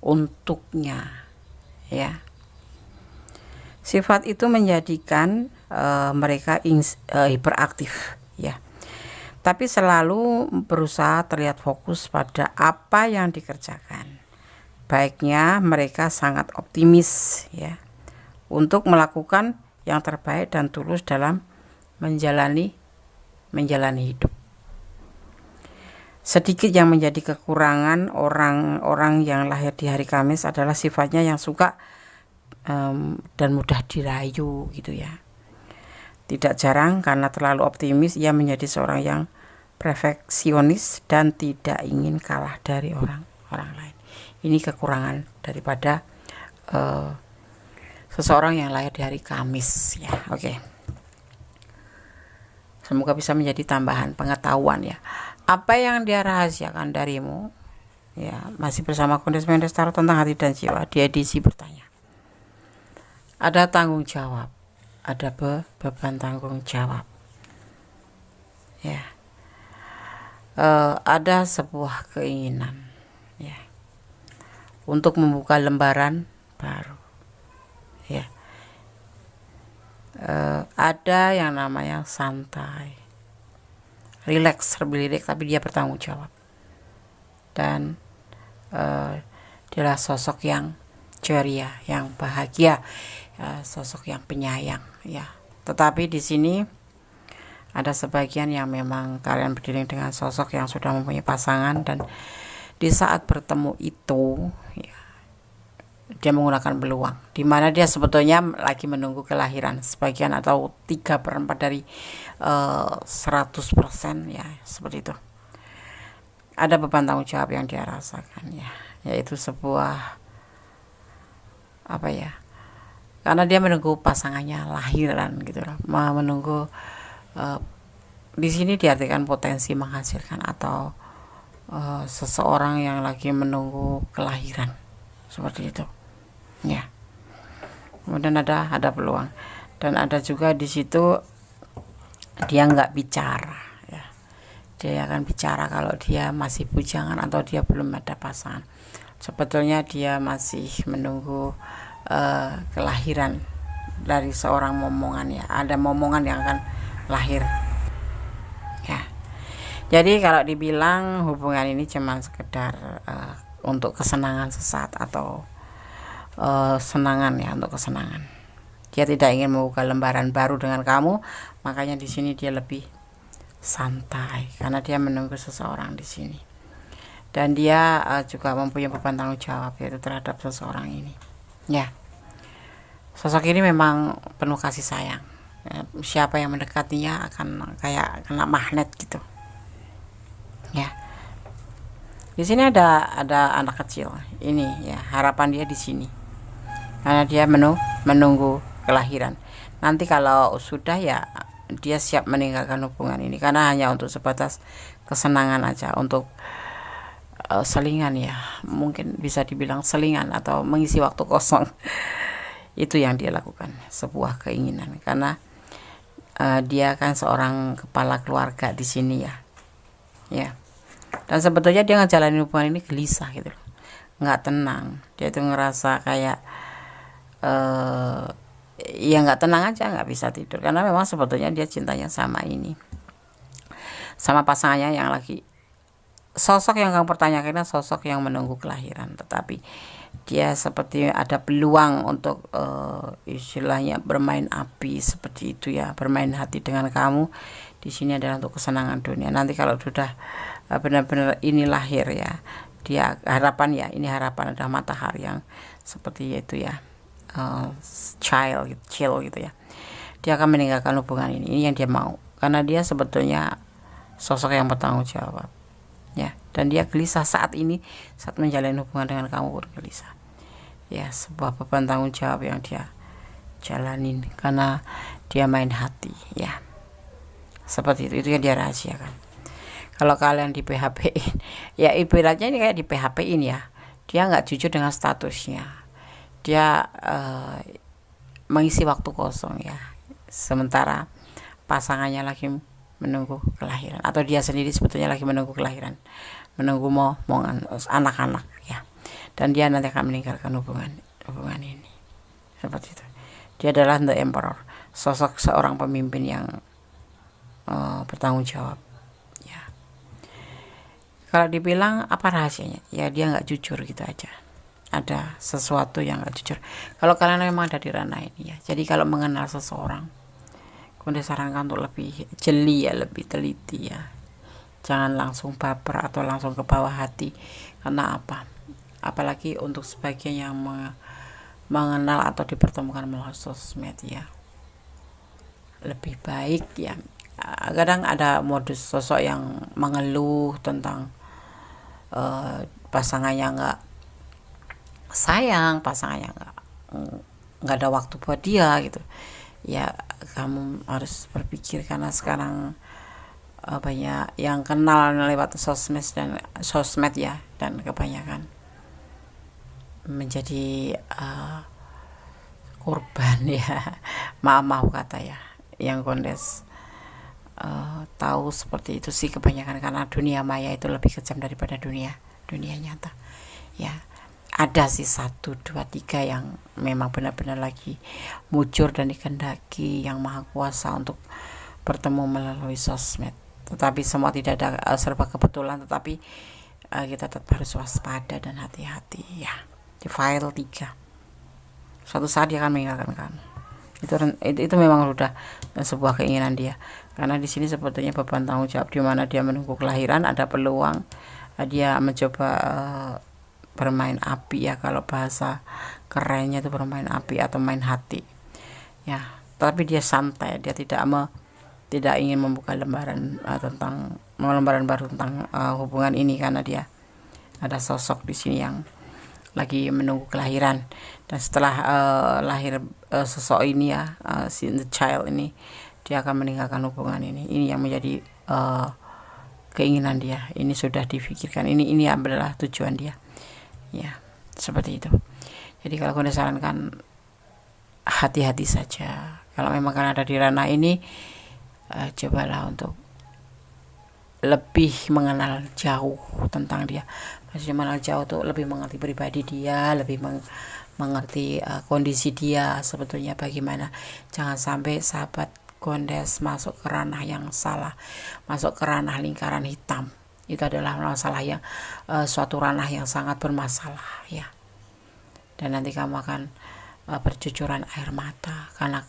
Speaker 1: untuknya ya. Sifat itu menjadikan mereka hiperaktif ya. Tapi selalu berusaha terlihat fokus pada apa yang dikerjakan. Baiknya mereka sangat optimis ya, untuk melakukan yang terbaik dan tulus dalam menjalani hidup. Sedikit yang menjadi kekurangan orang-orang yang lahir di hari Kamis adalah sifatnya yang suka dan mudah dirayu gitu ya. Tidak jarang karena terlalu optimis ia menjadi seorang yang perfeksionis dan tidak ingin kalah dari orang lain. Ini kekurangan daripada seseorang yang lahir di hari Kamis ya. Oke. Semoga bisa menjadi tambahan pengetahuan ya. Apa yang dia rahasiakan darimu? Ya, masih bersama Kondes Tarot tentang hati dan jiwa di edisi bertanya. Ada tanggung jawab, ada beban tanggung jawab. Ya. Ada sebuah keinginan ya, untuk membuka lembaran baru. Ya, ada yang namanya santai, relax, tapi dia bertanggung jawab, dan dia adalah sosok yang ceria, yang bahagia, sosok yang penyayang ya. Tetapi di sini ada sebagian yang memang kalian berdiri dengan sosok yang sudah mempunyai pasangan, dan di saat bertemu itu ya, dia menggunakan beluang, di mana dia sebetulnya lagi menunggu kelahiran sebagian atau 3/4 dari 100% ya, seperti itu. Ada beban tanggung jawab yang dia rasakan ya, yaitu sebuah apa ya, karena dia menunggu pasangannya lahiran gitu loh, menunggu di sini diartikan potensi menghasilkan atau seseorang yang lagi menunggu kelahiran seperti itu ya. Kemudian ada peluang, dan ada juga di situ dia nggak bicara ya. Dia akan bicara kalau dia masih bujangan atau dia belum ada pasangan. Sebetulnya dia masih menunggu kelahiran dari seorang momongan ya. Ada momongan yang akan lahir ya. Jadi kalau dibilang hubungan ini cuma sekedar untuk kesenangan sesaat atau senangan ya, untuk kesenangan. Dia tidak ingin membuka lembaran baru dengan kamu, makanya di sini dia lebih santai karena dia menunggu seseorang di sini. Dan dia juga mempunyai beban tanggung jawab yaitu terhadap seseorang ini. Ya. Sosok ini memang penuh kasih sayang. Siapa yang mendekatinya akan kayak kena magnet gitu. Ya. Di sini ada anak kecil. Ini ya, harapan dia di sini. Karena dia menunggu kelahiran. Nanti kalau sudah ya dia siap meninggalkan hubungan ini karena hanya untuk sebatas kesenangan aja, untuk selingan ya. Mungkin bisa dibilang selingan atau mengisi waktu kosong. Itu yang dia lakukan, sebuah keinginan karena dia kan seorang kepala keluarga di sini ya. Ya. Dan sebetulnya dia ngejalanin hubungan ini gelisah gitu loh. Nggak tenang. Dia itu ngerasa kayak ya nggak tenang aja, nggak bisa tidur karena memang sebetulnya dia cintanya sama ini, sama pasangannya yang lagi, sosok yang kamu pertanyakan sosok yang menunggu kelahiran, tetapi dia seperti ada peluang untuk istilahnya bermain api seperti itu ya, bermain hati dengan kamu. Di sini adalah untuk kesenangan dunia. Nanti kalau sudah benar-benar ini lahir ya, dia harapan ya, ini harapan ada matahari yang seperti itu ya, chill gitu ya. Dia akan meninggalkan hubungan ini yang dia mau karena dia sebetulnya sosok yang bertanggung jawab ya, dan dia gelisah saat ini, saat menjalin hubungan dengan kamu bergelisah ya, sebuah beban tanggung jawab yang dia jalanin karena dia main hati ya, seperti itu yang dia rahasiakan. Kalau kalian di PHP-in ya, ibaratnya ini kayak di PHP-in ya, dia nggak jujur dengan statusnya, dia mengisi waktu kosong ya, sementara pasangannya lagi menunggu kelahiran, atau dia sendiri sebetulnya lagi menunggu kelahiran, menunggu momongan anak-anak ya, dan dia nanti akan meninggalkan hubungan ini seperti itu. Dia adalah the emperor, sosok seorang pemimpin yang bertanggung jawab ya. Kalau dibilang apa rahasianya ya, dia nggak jujur gitu aja, ada sesuatu yang nggak jujur. Kalau kalian memang ada di ranah ini ya, jadi kalau mengenal seseorang, aku disarankan untuk lebih jeli ya, lebih teliti ya, jangan langsung baper atau langsung ke bawah hati. Karena apa, apalagi untuk sebagian yang mengenal atau dipertemukan melalui sosmed ya, lebih baik ya. Kadang ada modus sosok yang mengeluh tentang pasangannya nggak sayang, pasangannya nggak ada waktu buat dia gitu ya. Kamu harus berpikir karena sekarang banyak yang kenal lewat sosmed ya, dan kebanyakan menjadi korban ya, maaf kata ya, yang kondes tahu seperti itu sih kebanyakan, karena dunia maya itu lebih kejam daripada dunia nyata ya. Ada sih 1, 2, 3 yang memang benar-benar lagi muncul dan dikehendaki yang maha kuasa untuk bertemu melalui sosmed, tetapi semua tidak ada serba kebetulan, tetapi kita tetap harus waspada dan hati-hati ya. Di file 3 suatu saat dia akan meninggalkan kamu. Itu memang sudah sebuah keinginan dia, karena di sini sepertinya beban tanggung jawab di mana dia menunggu kelahiran, ada peluang dia mencoba bermain api ya, kalau bahasa kerennya itu bermain api atau main hati ya. Tapi dia santai, dia tidak ingin membuka lembaran baru tentang hubungan ini, karena dia ada sosok di sini yang lagi menunggu kelahiran. Dan setelah lahir sosok ini ya, the child ini, dia akan meninggalkan hubungan ini yang menjadi keinginan dia. Ini sudah difikirkan, ini adalah tujuan dia ya, seperti itu. Jadi kalau aku sarankan hati-hati saja. Kalau memang kalian ada di ranah ini, cobalah untuk lebih mengenal jauh tentang dia. Maksudnya mengenal jauh tuh lebih mengerti pribadi dia, lebih mengerti kondisi dia sebetulnya bagaimana. Jangan sampai sahabat Gondes masuk ke ranah yang salah, masuk ke ranah lingkaran hitam. Itu adalah masalah yang suatu ranah yang sangat bermasalah ya. Dan nanti kamu akan bercucuran air mata karena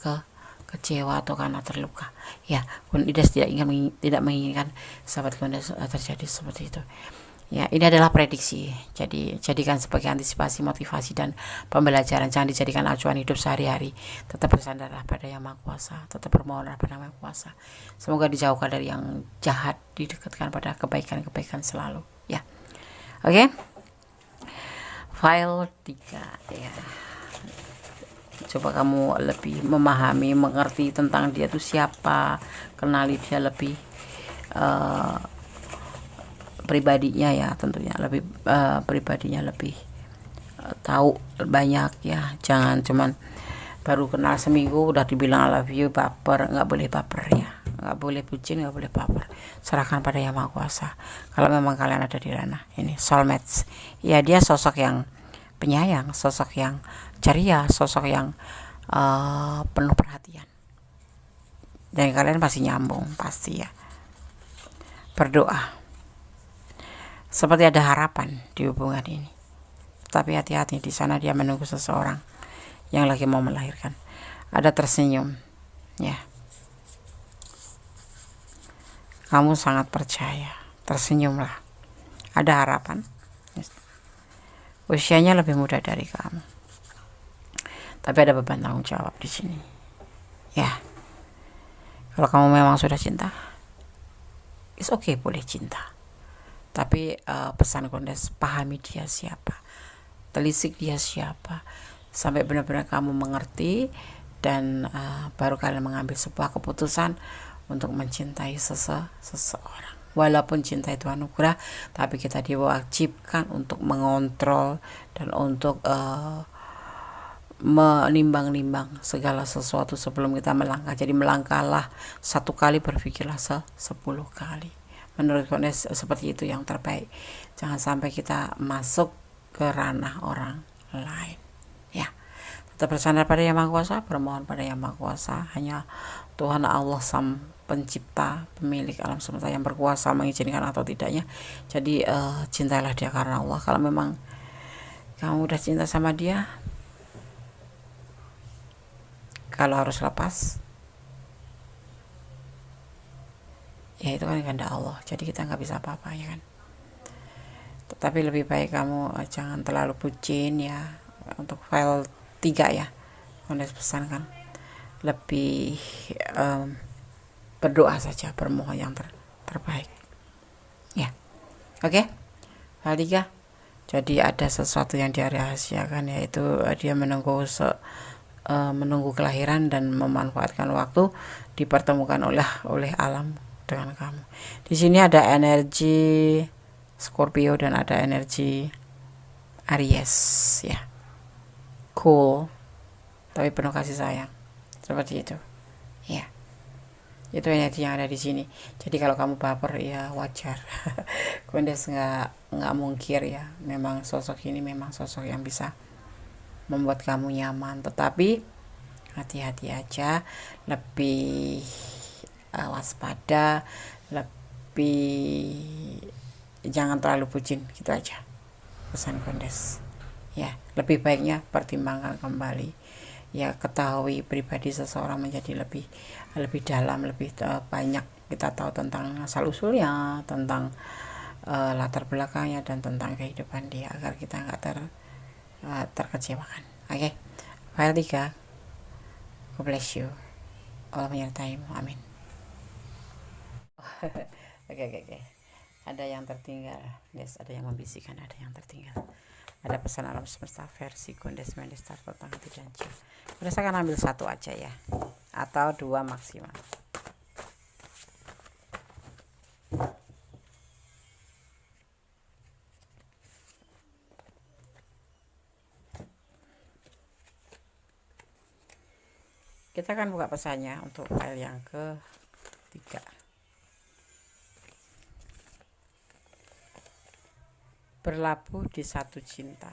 Speaker 1: kecewa atau karena terluka ya. Gondes tidak menginginkan sahabat Gondes terjadi seperti itu ya. Ini adalah prediksi, jadi jadikan sebagai antisipasi, motivasi, dan pembelajaran. Jangan dijadikan acuan hidup sehari-hari. Tetap bersandarlah pada Yang Maha Kuasa, tetap bermohonlah pada Yang Maha Kuasa. Semoga dijauhkan dari yang jahat, didekatkan pada kebaikan-kebaikan selalu ya. Oke. File 3 ya. Coba kamu lebih memahami, mengerti tentang dia itu siapa, kenali dia lebih pribadinya ya, tentunya lebih pribadinya lebih tahu banyak ya. Jangan cuman baru kenal seminggu udah dibilang I love you, baper. Nggak boleh baper ya, nggak boleh bucin, nggak boleh baper. Serahkan pada Yang Maha Kuasa. Kalau memang kalian ada di ranah ini soulmates ya, dia sosok yang penyayang, sosok yang ceria, sosok yang penuh perhatian, dan kalian pasti nyambung pasti ya. Berdoa seperti ada harapan di hubungan ini, tapi hati-hati, di sana dia menunggu seseorang yang lagi mau melahirkan. Ada tersenyum ya, kamu sangat percaya, tersenyumlah, ada harapan. Usianya lebih muda dari kamu, tapi ada beban tanggung jawab di sini ya. Kalau kamu memang sudah cinta, it's okay, boleh cinta, tapi pesan Gondes, pahami dia siapa, telisik dia siapa, sampai benar-benar kamu mengerti, dan baru kalian mengambil sebuah keputusan untuk mencintai seseorang. Walaupun cinta itu anugerah, tapi kita diwajibkan untuk mengontrol dan untuk menimbang-nimbang segala sesuatu sebelum kita melangkah. Jadi melangkahlah 1 kali, berpikirlah 10 kali. Menurut Gondes seperti itu yang terbaik. Jangan sampai kita masuk ke ranah orang lain ya. Tetap bersandar pada Yang Maha Kuasa, bermohon pada Yang Maha Kuasa. Hanya Tuhan Allah Sang Pencipta, pemilik alam semesta, yang berkuasa mengizinkan atau tidaknya. Jadi cintailah dia karena Allah. Kalau memang kamu udah cinta sama dia, kalau harus lepas ya itu kan kehendak Allah, jadi kita nggak bisa apa-apa ya kan. Tetapi lebih baik kamu jangan terlalu bucin ya. Untuk file 3 ya, Gondes pesankan lebih berdoa saja, bermohon yang terbaik ya. Oke. File 3, jadi ada sesuatu yang dia rahasiakan, yaitu dia menunggu kelahiran dan memanfaatkan waktu dipertemukan oleh alam dengan kamu. Di sini ada energi Scorpio dan ada energi Aries ya. Cool, tapi penuh kasih sayang, seperti itu ya. Itu energi yang ada di sini. Jadi kalau kamu baper ya wajar. Gondes nggak mungkir ya, memang sosok ini memang sosok yang bisa membuat kamu nyaman, tetapi hati-hati aja, lebih waspada, lebih jangan terlalu bucin, gitu aja pesan Gondes ya. Lebih baiknya pertimbangkan kembali ya, ketahui pribadi seseorang menjadi lebih dalam, lebih banyak kita tahu tentang asal usulnya, tentang latar belakangnya, dan tentang kehidupan dia, agar kita nggak terkecewakan. Oke. File 3, God bless you, Allah menyertaimu, amin. Oke. Ada yang tertinggal, guys, ada yang membisikkan, ada yang tertinggal. Ada pesan alam semesta versi Gondes Mendestar tentang hati dan jiwa. Gondes akan ambil 1 aja ya, atau 2 maksimal. Kita akan buka pesannya untuk file yang ke-3. Berlabuh di satu cinta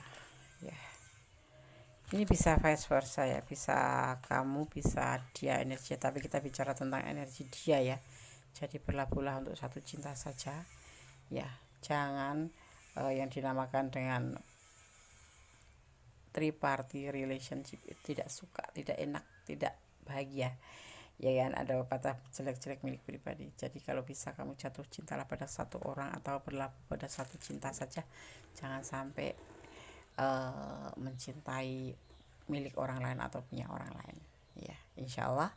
Speaker 1: ya. Ini bisa vice versa ya, bisa kamu, bisa dia energi, tapi kita bicara tentang energi dia ya. Jadi berlabuhlah untuk satu cinta saja ya, jangan yang dinamakan dengan triparty relationship, tidak suka, tidak enak, tidak bahagia ya kan. Ada pepatah jelek-jelek milik pribadi. Jadi kalau bisa kamu jatuh cintalah pada satu orang atau berlabuh pada satu cinta saja, jangan sampai mencintai milik orang lain atau punya orang lain ya. Insya Allah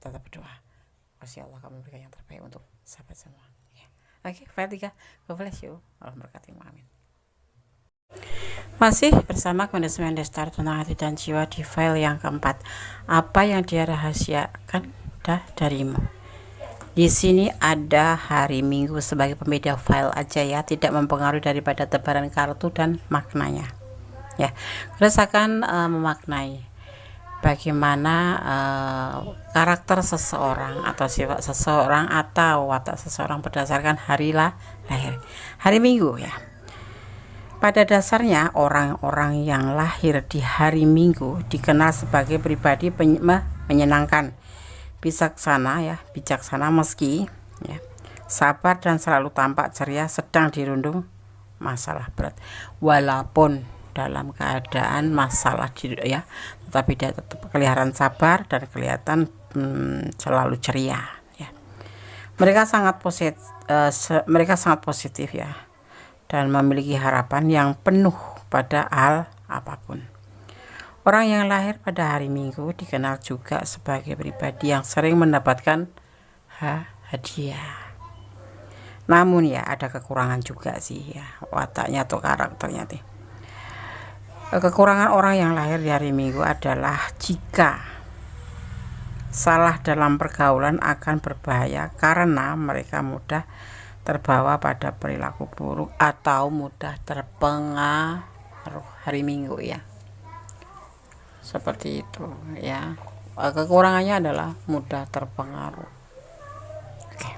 Speaker 1: tetap berdoa, Masya Allah kamu berikan yang terbaik untuk sahabat semua ya. Oke, file 3, God bless you, Allah berkati, amin. Masih bersama Kondismen Destar tentang hati dan jiwa di file yang keempat. Apa yang dia rahasiakan darimu? Di sini ada hari Minggu sebagai pembeda file aja ya, tidak mempengaruhi daripada tebaran kartu dan maknanya. Ya, rasakan memaknai bagaimana karakter seseorang atau sifat seseorang atau watak seseorang berdasarkan hari lahir. Hari Minggu ya. Pada dasarnya orang-orang yang lahir di hari Minggu dikenal sebagai pribadi menyenangkan, bijaksana meski ya, sabar dan selalu tampak ceria sedang dirundung masalah berat. Walaupun dalam keadaan masalah ya, tetapi dia tetap kelihatan sabar dan kelihatan selalu ceria ya. Mereka sangat positif ya, dan memiliki harapan yang penuh pada hal apapun. Orang yang lahir pada hari Minggu dikenal juga sebagai pribadi yang sering mendapatkan hadiah. Namun ya ada kekurangan juga sih ya, wataknya atau karakternya nih. Kekurangan orang yang lahir di hari Minggu adalah jika salah dalam pergaulan akan berbahaya karena mereka mudah terbawa pada perilaku buruk atau mudah terpengaruh hari Minggu ya. Seperti itu ya. Kekurangannya adalah mudah terpengaruh. Oke.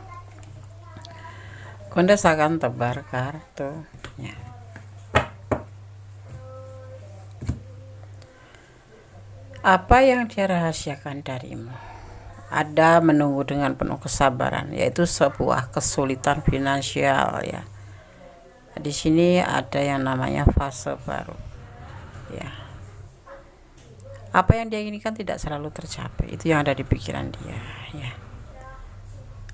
Speaker 1: Kondes akan tebar kartunya. Apa yang dia rahasiakan darimu? Ada menunggu dengan penuh kesabaran, yaitu sebuah kesulitan finansial ya. Di sini ada yang namanya fase baru ya. Apa yang dia inginkan tidak selalu tercapai, itu yang ada di pikiran dia ya.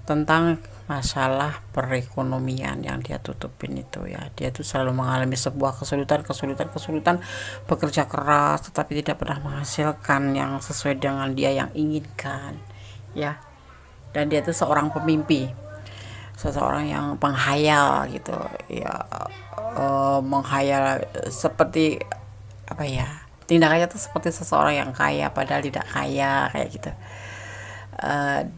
Speaker 1: Tentang masalah perekonomian yang dia tutupin itu ya, dia itu selalu mengalami sebuah kesulitan, bekerja keras tetapi tidak pernah menghasilkan yang sesuai dengan dia yang inginkan ya. Dan dia itu seorang pemimpi, seseorang yang penghayal gitu ya, menghayal seperti apa ya, tindakannya tuh seperti seseorang yang kaya padahal tidak kaya kayak gitu.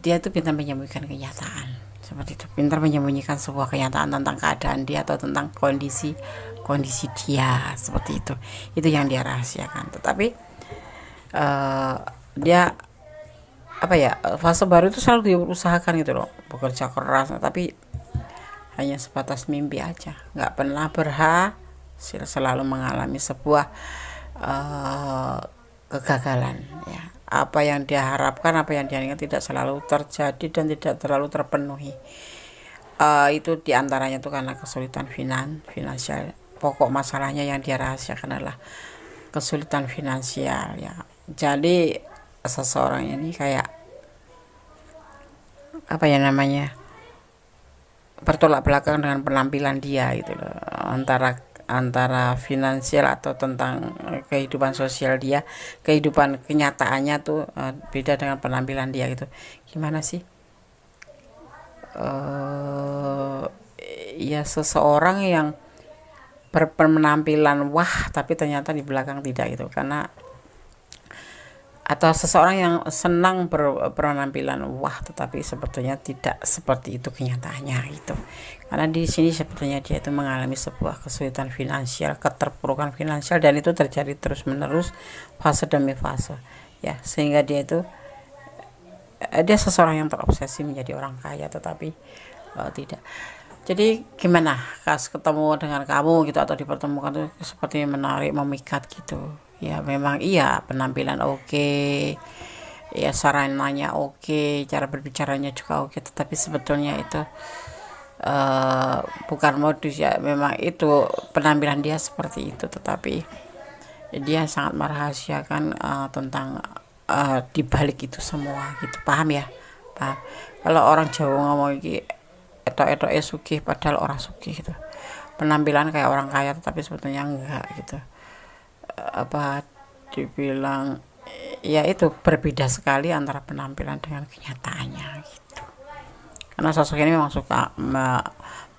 Speaker 1: Dia tuh pintar menyembunyikan kenyataan seperti itu, pintar menyembunyikan sebuah kenyataan tentang keadaan dia atau tentang kondisi dia seperti itu yang dia rahasiakan. Tetapi dia apa ya, fase baru itu selalu diusahakan gitu loh, bekerja keras tapi hanya sebatas mimpi aja, nggak pernah berhasil, selalu mengalami sebuah kegagalan ya. Apa yang dia harapkan, apa yang dia inginkan tidak selalu terjadi dan tidak terlalu terpenuhi. Itu diantaranya itu karena kesulitan finansial. Pokok masalahnya yang dia rahasiakan adalah kesulitan finansial ya. Jadi seseorang ini kayak apa ya namanya, bertolak belakang dengan penampilan dia gitu loh, antara finansial atau tentang kehidupan sosial dia, kehidupan kenyataannya tuh beda dengan penampilan dia gitu. Gimana sih? Ya seseorang yang berpenampilan wah tapi ternyata di belakang tidak gitu, karena atau seseorang yang senang berpenampilan wah tetapi sebetulnya tidak seperti itu kenyataannya gitu. Karena di sini sebetulnya dia itu mengalami sebuah kesulitan finansial, keterpurukan finansial, dan itu terjadi terus menerus fase demi fase ya, sehingga dia seseorang yang terobsesi menjadi orang kaya tetapi tidak. Jadi gimana pas ketemu dengan kamu gitu atau dipertemukan tuh seperti menarik, memikat gitu. Ya memang iya penampilan oke, ya sarananya oke, cara berbicaranya juga oke, tetapi sebetulnya itu bukan modus ya, memang itu penampilan dia seperti itu, tetapi dia sangat merahasiakan tentang di balik itu semua gitu, paham ya, paham. Kalau orang Jawa ngomong iki etok-etok sugih padahal orang sugih gitu, penampilan kayak orang kaya tapi sebetulnya enggak gitu. Apa dibilang ya itu berbeda sekali antara penampilan dengan kenyataannya gitu. Karena sosok ini memang suka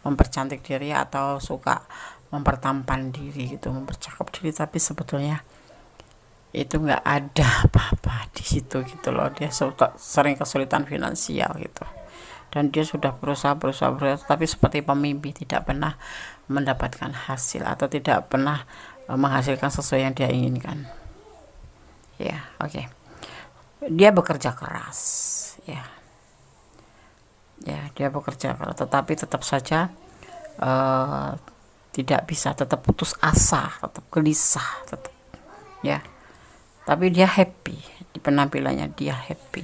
Speaker 1: mempercantik diri atau suka mempertampan diri gitu, mempercakap diri, tapi sebetulnya itu nggak ada apa-apa di situ gitu loh. Dia sering kesulitan finansial gitu, dan dia sudah berusaha tapi seperti pemimpi tidak pernah mendapatkan hasil atau tidak pernah menghasilkan sesuai yang dia inginkan ya. Oke. Dia bekerja keras ya, dia bekerja keras tetapi tetap saja tidak bisa, tetap putus asa, tetap gelisah, tetap ya, tapi dia happy di penampilannya, dia happy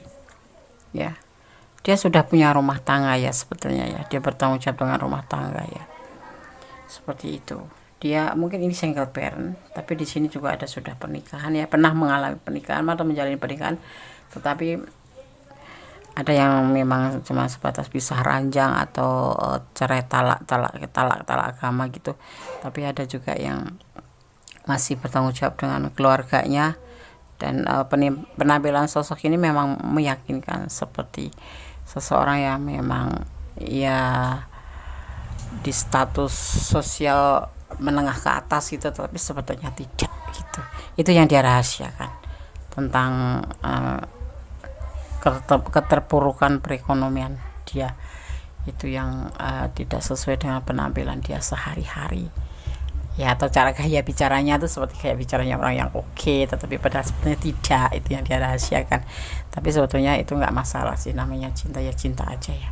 Speaker 1: ya. Dia sudah punya rumah tangga ya sebetulnya ya, dia bertanggung jawab dengan rumah tangga ya, seperti itu. Dia mungkin ini single parent, tapi di sini juga ada sudah pernikahan ya, pernah mengalami pernikahan atau menjalani pernikahan, tetapi ada yang memang cuma sebatas pisah ranjang atau cerai talak agama gitu, tapi ada juga yang masih bertanggung jawab dengan keluarganya. Dan penampilan sosok ini memang meyakinkan seperti seseorang yang memang ya di status sosial menengah ke atas gitu, tapi sebetulnya tidak gitu. Itu yang dia rahasiakan tentang keterpurukan perekonomian dia, itu yang tidak sesuai dengan penampilan dia sehari-hari ya, atau cara gaya bicaranya tuh seperti gaya bicaranya orang yang oke, tetapi padahal sebetulnya tidak. Itu yang dia rahasiakan, tapi sebetulnya itu nggak masalah sih, namanya cinta ya cinta aja ya,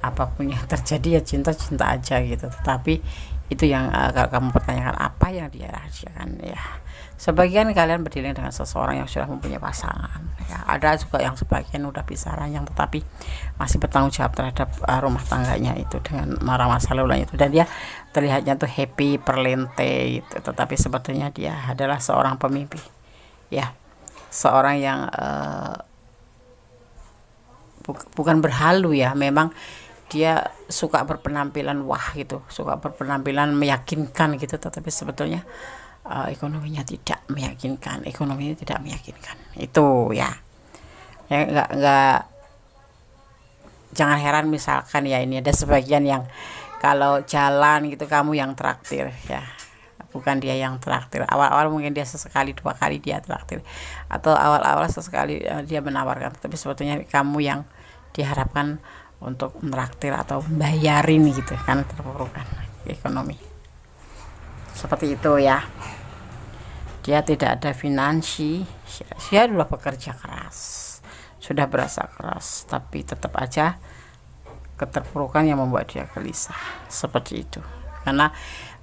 Speaker 1: apapun yang terjadi ya cinta aja gitu. Tetapi itu yang kalau kamu pertanyakan apa yang dia rahasiakan ya, sebagian kalian berdiri dengan seseorang yang sudah mempunyai pasangan ya, ada juga yang sebagian udah pisah ranjang tetapi masih bertanggung jawab terhadap rumah tangganya itu dengan masa lalunya itu, dan dia terlihatnya tuh happy, perlente gitu, tetapi sebetulnya dia adalah seorang pemimpi ya, seorang yang bukan berhalu ya, memang dia suka berpenampilan wah gitu, suka berpenampilan meyakinkan gitu, tetapi sebetulnya ekonominya tidak meyakinkan, itu ya. Ya nggak, jangan heran misalkan ya, ini ada sebagian yang kalau jalan gitu kamu yang traktir ya, bukan dia yang traktir. Awal-awal mungkin dia sesekali 2 kali dia traktir, atau awal-awal sesekali dia menawarkan, tapi sebetulnya kamu yang diharapkan untuk menraktir atau bayarin gitu kan, terpurukan ekonomi seperti itu ya. Dia tidak ada finansi, dia sudah bekerja keras, sudah berasa keras, tapi tetap aja keterpurukan yang membuat dia gelisah seperti itu, karena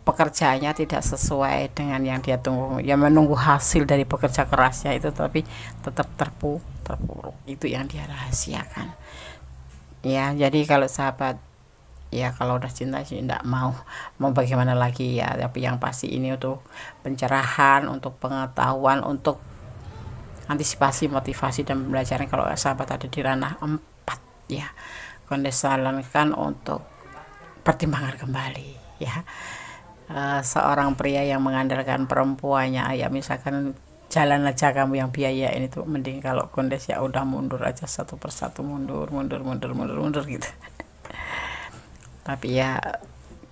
Speaker 1: pekerjaannya tidak sesuai dengan yang dia tunggu, dia menunggu hasil dari pekerja kerasnya itu, tapi tetap terpuruk. Itu yang dia rahasiakan ya. Jadi kalau sahabat ya, kalau udah cinta sih enggak mau bagaimana lagi ya, tapi yang pasti ini untuk pencerahan, untuk pengetahuan, untuk antisipasi, motivasi dan pembelajaran. Kalau sahabat ada di ranah 4 ya, Konde sarankan untuk pertimbangkan kembali ya. Seorang pria yang mengandalkan perempuannya ya, misalkan jalan aja kamu yang biaya ini tuh, mending kalau Kondes ya udah mundur aja satu persatu, mundur gitu. Tapi ya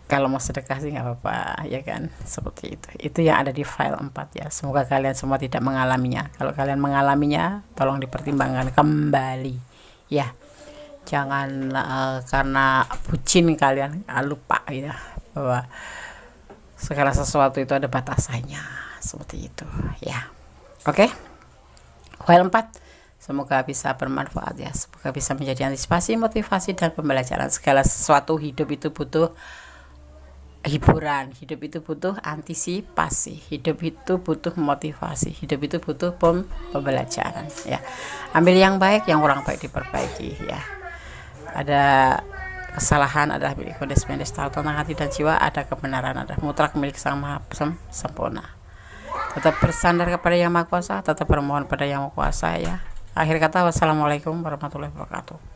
Speaker 1: kalau mau sedekah sih nggak apa-apa ya kan, seperti itu yang ada di file 4 ya. Semoga kalian semua tidak mengalaminya. Kalau kalian mengalaminya, tolong dipertimbangkan kembali ya. Jangan karena bucin kalian lupa ya bahwa segala sesuatu itu ada batasannya, seperti itu ya. Oke. File 4 Semoga bisa bermanfaat ya, semoga bisa menjadi antisipasi, motivasi, dan pembelajaran. Segala sesuatu hidup itu butuh hiburan, hidup itu butuh antisipasi, hidup itu butuh motivasi, hidup itu butuh pembelajaran ya. Ambil yang baik, yang kurang baik diperbaiki ya. Ada kesalahan adalah milik Kodes Mendes tentang hati dan jiwa, ada kebenaran, ada mutlak milik Sang Maha Sempurna. Tetap bersandar kepada Yang Maha Kuasa, tetap bermohon pada Yang Maha Kuasa ya. Akhir kata, wassalamualaikum warahmatullahi wabarakatuh.